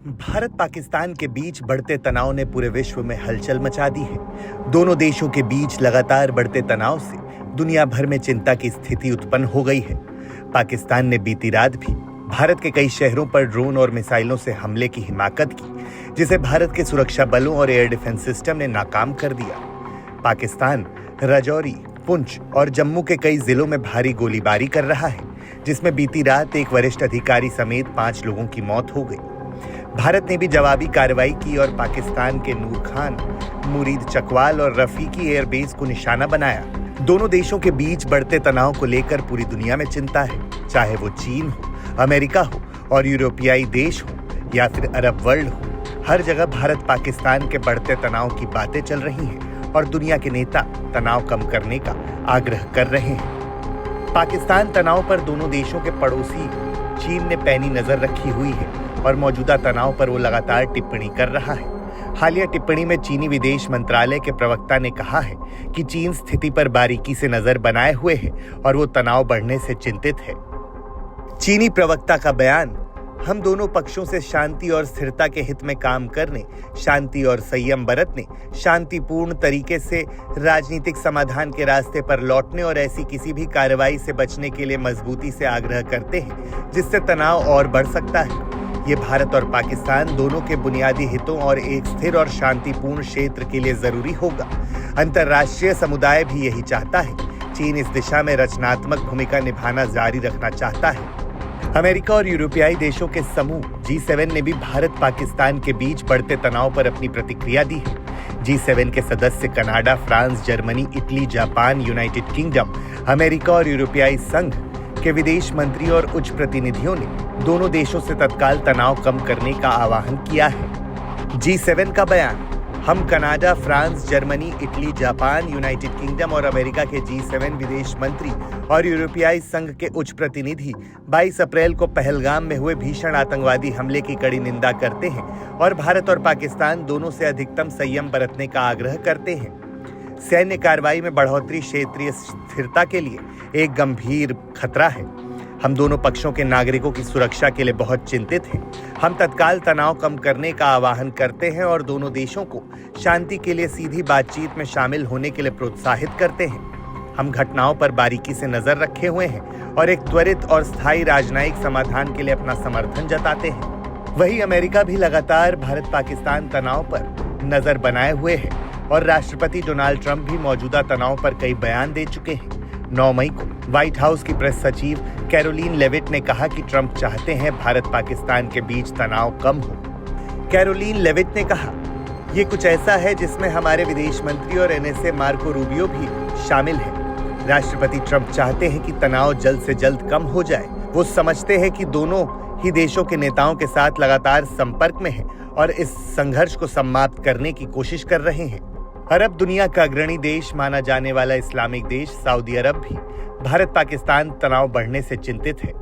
भारत पाकिस्तान के बीच बढ़ते तनाव ने पूरे विश्व में हलचल मचा दी है। दोनों देशों के बीच लगातार बढ़ते तनाव से दुनिया भर में चिंता की स्थिति उत्पन्न हो गई है। पाकिस्तान ने बीती रात भी भारत के कई शहरों पर ड्रोन और मिसाइलों से हमले की हिमाकत की, जिसे भारत के सुरक्षा बलों और एयर डिफेंस सिस्टम ने नाकाम कर दिया। पाकिस्तान राजौरी, पुंछ और जम्मू के कई जिलों में भारी गोलीबारी कर रहा है, जिसमें बीती रात एक वरिष्ठ अधिकारी समेत 5 लोगों की मौत हो गई। भारत ने भी जवाबी कार्रवाई की और पाकिस्तान के नूर खान, मुरीद चकवाल और रफीकी एयरबेस को निशाना बनाया। दोनों देशों के बीच बढ़ते तनाव को लेकर पूरी दुनिया में चिंता है, चाहे वो चीन हो, अमेरिका हो और यूरोपियाई देश हो या फिर अरब वर्ल्ड हो। हर जगह भारत पाकिस्तान के बढ़ते तनाव की बातें चल रही हैं और दुनिया के नेता तनाव कम करने का आग्रह कर रहे हैं। पाकिस्तान तनाव पर दोनों देशों के पड़ोसी चीन ने पैनी नजर रखी हुई है और मौजूदा तनाव पर वो लगातार टिप्पणी कर रहा है। हालिया टिप्पणी में चीनी विदेश मंत्रालय के प्रवक्ता ने कहा है कि चीन स्थिति पर बारीकी से नजर बनाए हुए है और वो तनाव बढ़ने से चिंतित है। चीनी प्रवक्ता का बयान, हम दोनों पक्षों से शांति और स्थिरता के हित में काम करने, शांति और संयम बरतने, शांतिपूर्ण तरीके से राजनीतिक समाधान के रास्ते पर लौटने और ऐसी किसी भी कार्रवाई से बचने के लिए मजबूती से आग्रह करते हैं जिससे तनाव और बढ़ सकता है। ये भारत और पाकिस्तान दोनों के बुनियादी हितों और एक स्थिर और शांतिपूर्ण क्षेत्र के लिए जरूरी होगा। अंतर्राष्ट्रीय समुदाय भी यही चाहता है। चीन इस दिशा में रचनात्मक भूमिका निभाना जारी रखना चाहता है। अमेरिका और यूरोपियाई देशों के समूह G7 ने भी भारत पाकिस्तान के बीच बढ़ते तनाव पर अपनी प्रतिक्रिया दी है। G7 के सदस्य Canada, France, Germany, Italy, Japan, United kingdom, America और यूरोपियाई संघ के विदेश मंत्री और उच्च प्रतिनिधियों ने दोनों देशों से तत्काल तनाव कम करने का आह्वान किया है। G7 का बयान, हम Canada, France, Germany, Italy, Japan, United kingdom और अमेरिका के G7 विदेश मंत्री और यूरोपियाई संघ के उच्च प्रतिनिधि 22 अप्रैल को पहलगाम में हुए भीषण आतंकवादी हमले की कड़ी निंदा करते हैं और भारत और पाकिस्तान दोनों से अधिकतम संयम बरतने का आग्रह करते हैं। सैन्य कार्रवाई में बढ़ोतरी क्षेत्रीय स्थिरता के लिए एक गंभीर खतरा है। हम दोनों पक्षों के नागरिकों की सुरक्षा के लिए बहुत चिंतित हैं। हम तत्काल तनाव कम करने का आह्वान करते हैं और दोनों देशों को शांति के लिए सीधी बातचीत में शामिल होने के लिए प्रोत्साहित करते हैं। हम घटनाओं पर बारीकी से नजर रखे हुए हैं और एक त्वरित और स्थायी राजनयिक समाधान के लिए अपना समर्थन जताते हैं। वहीं अमेरिका भी लगातार भारत पाकिस्तान तनाव पर नजर बनाए हुए है और राष्ट्रपति डोनाल्ड ट्रंप भी मौजूदा तनाव पर कई बयान दे चुके हैं। 9 मई को व्हाइट हाउस की प्रेस सचिव कैरोलीन लेविट ने कहा कि ट्रंप चाहते हैं भारत पाकिस्तान के बीच तनाव कम हो। कैरोलीन लेविट ने कहा, ये कुछ ऐसा है जिसमें हमारे विदेश मंत्री और NSA मार्को रूबियो भी शामिल हैं। राष्ट्रपति ट्रंप चाहते हैं कि तनाव जल्द से जल्द कम हो जाए। वो समझते हैं कि दोनों ही देशों के नेताओं के साथ लगातार संपर्क में हैं और इस संघर्ष को समाप्त करने की कोशिश कर रहे हैं। अरब दुनिया का अग्रणी देश माना जाने वाला इस्लामिक देश सऊदी अरब भी भारत पाकिस्तान तनाव बढ़ने से चिंतित है।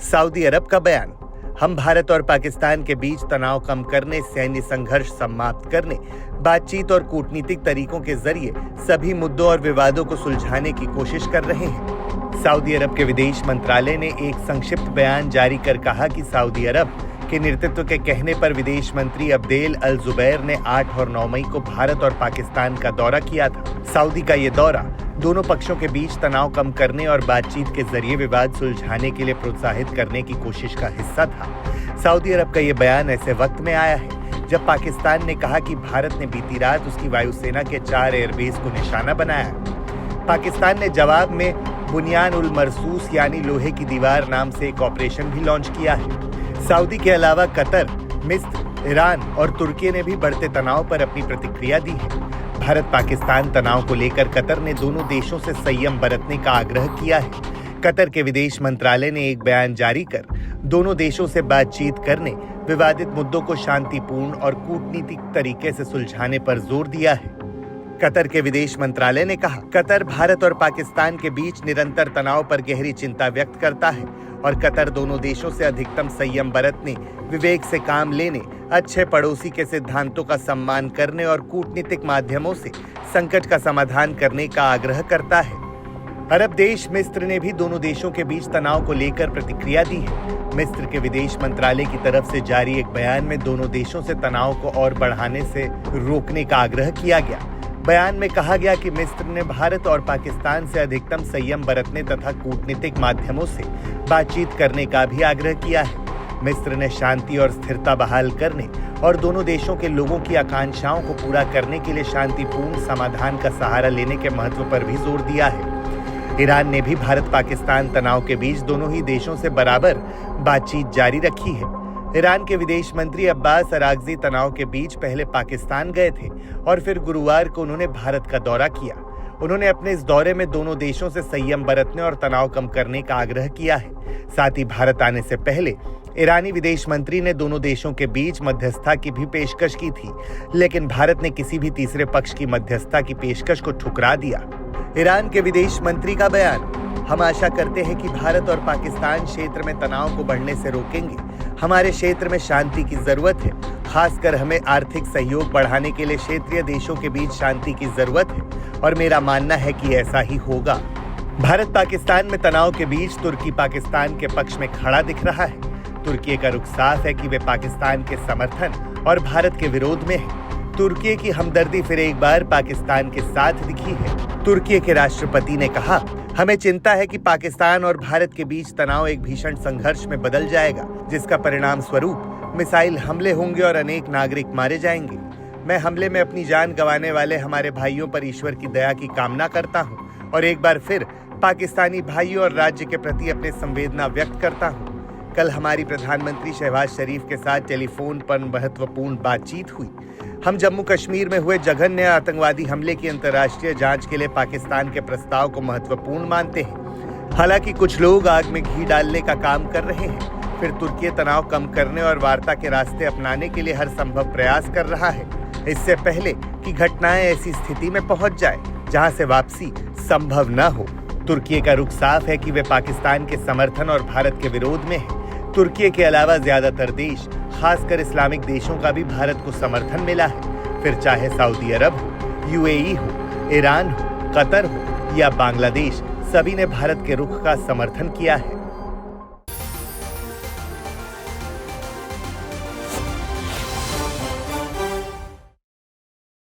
सऊदी अरब का बयान, हम भारत और पाकिस्तान के बीच तनाव कम करने, सैन्य संघर्ष समाप्त करने, बातचीत और कूटनीतिक तरीकों के जरिए सभी मुद्दों और विवादों को सुलझाने की कोशिश कर रहे हैं। सऊदी अरब के विदेश मंत्रालय ने एक संक्षिप्त बयान जारी कर कहा कि सऊदी अरब के नेतृत्व के कहने पर विदेश मंत्री अब्देल अल जुबैर ने 8 और 9 मई को भारत और पाकिस्तान का दौरा किया था। सऊदी का ये दौरा दोनों पक्षों के बीच तनाव कम करने और बातचीत के जरिए विवाद सुलझाने के लिए प्रोत्साहित करने की कोशिश का हिस्सा था। सऊदी अरब का ये बयान ऐसे वक्त में आया है जब पाकिस्तान ने कहा कि भारत ने बीती रात उसकी वायुसेना के 4 एयरबेस को निशाना बनाया। पाकिस्तान ने जवाब में बुनियान उल मरसूस यानी लोहे की दीवार नाम से एक ऑपरेशन भी लॉन्च किया है। सऊदी के अलावा कतर, मिस्र, ईरान और तुर्की ने भी बढ़ते तनाव पर अपनी प्रतिक्रिया दी है। भारत पाकिस्तान तनाव को लेकर कतर ने दोनों देशों से संयम बरतने का आग्रह किया है। कतर के विदेश मंत्रालय ने एक बयान जारी कर दोनों देशों से बातचीत करने, विवादित मुद्दों को शांतिपूर्ण और कूटनीतिक तरीके से सुलझाने पर जोर दिया है। कतर के विदेश मंत्रालय ने कहा, कतर भारत और पाकिस्तान के बीच निरंतर तनाव पर गहरी चिंता व्यक्त करता है और कतर दोनों देशों से अधिकतम संयम बरतने, विवेक से काम लेने, अच्छे पड़ोसी के सिद्धांतों का सम्मान करने और कूटनीतिक माध्यमों से संकट का समाधान करने का आग्रह करता है। अरब देश मिस्र ने भी दोनों देशों के बीच तनाव को लेकर प्रतिक्रिया दी है। मिस्र के विदेश मंत्रालय की तरफ से जारी एक बयान में दोनों देशों से तनाव को और बढ़ाने से रोकने का आग्रह किया गया। बयान में कहा गया कि मिस्र ने भारत और पाकिस्तान से अधिकतम संयम बरतने तथा कूटनीतिक माध्यमों से बातचीत करने का भी आग्रह किया है। मिस्र ने शांति और स्थिरता बहाल करने और दोनों देशों के लोगों की आकांक्षाओं को पूरा करने के लिए शांतिपूर्ण समाधान का सहारा लेने के महत्व पर भी जोर दिया है। ईरान ने भी भारत पाकिस्तान तनाव के बीच दोनों ही देशों से बराबर बातचीत जारी रखी है। ईरान के विदेश मंत्री अब्बास अरागजी तनाव के बीच पहले पाकिस्तान गए थे और फिर गुरुवार को उन्होंने भारत का दौरा किया। उन्होंने अपने इस दौरे में दोनों देशों से संयम बरतने और तनाव कम करने का आग्रह किया है। साथ ही भारत आने से पहले ईरानी विदेश मंत्री ने दोनों देशों के बीच मध्यस्थता की भी पेशकश की थी, लेकिन भारत ने किसी भी तीसरे पक्ष की मध्यस्थता की पेशकश को ठुकरा दिया। ईरान के विदेश मंत्री का बयान, हम आशा करते हैं कि भारत और पाकिस्तान क्षेत्र में तनाव को बढ़ने से रोकेंगे। हमारे क्षेत्र में शांति की जरूरत है, खासकर हमें आर्थिक सहयोग बढ़ाने के लिए क्षेत्रीय देशों के बीच शांति की जरूरत है और मेरा मानना है कि ऐसा ही होगा। भारत पाकिस्तान में तनाव के बीच तुर्की पाकिस्तान के पक्ष में खड़ा दिख रहा है। तुर्की का रुख साफ है कि वे पाकिस्तान के समर्थन और भारत के विरोध में है। तुर्की की हमदर्दी फिर एक बार पाकिस्तान के साथ दिखी है। तुर्की के राष्ट्रपति ने कहा, हमें चिंता है कि पाकिस्तान और भारत के बीच तनाव एक भीषण संघर्ष में बदल जाएगा, जिसका परिणाम स्वरूप मिसाइल हमले होंगे और अनेक नागरिक मारे जाएंगे। मैं हमले में अपनी जान गंवाने वाले हमारे भाइयों पर ईश्वर की दया की कामना करता हूं और एक बार फिर पाकिस्तानी भाइयों और राज्य के प्रति अपने संवेदना व्यक्त करता हूं। कल हमारी प्रधानमंत्री शहबाज शरीफ के साथ टेलीफोन पर महत्वपूर्ण बातचीत हुई। हम जम्मू कश्मीर में हुए जघन्य आतंकवादी हमले की अंतर्राष्ट्रीय जांच के लिए पाकिस्तान के प्रस्ताव को महत्वपूर्ण मानते हैं। हालांकि कुछ लोग आग में घी डालने का काम कर रहे हैं। फिर तुर्की तनाव कम करने और वार्ता के रास्ते अपनाने के लिए हर संभव प्रयास कर रहा है, इससे पहले कि घटनाएं ऐसी स्थिति में पहुंच जाए जहां से वापसी संभव न हो। तुर्की का रुख साफ है कि वे पाकिस्तान के समर्थन और भारत के विरोध में है। तुर्की के अलावा ज्यादातर देश, खासकर इस्लामिक देशों का भी भारत को समर्थन मिला है। फिर चाहे सऊदी अरब हो, यूएई हो, ईरान हो, कतर हो या बांग्लादेश, सभी ने भारत के रुख का समर्थन किया है।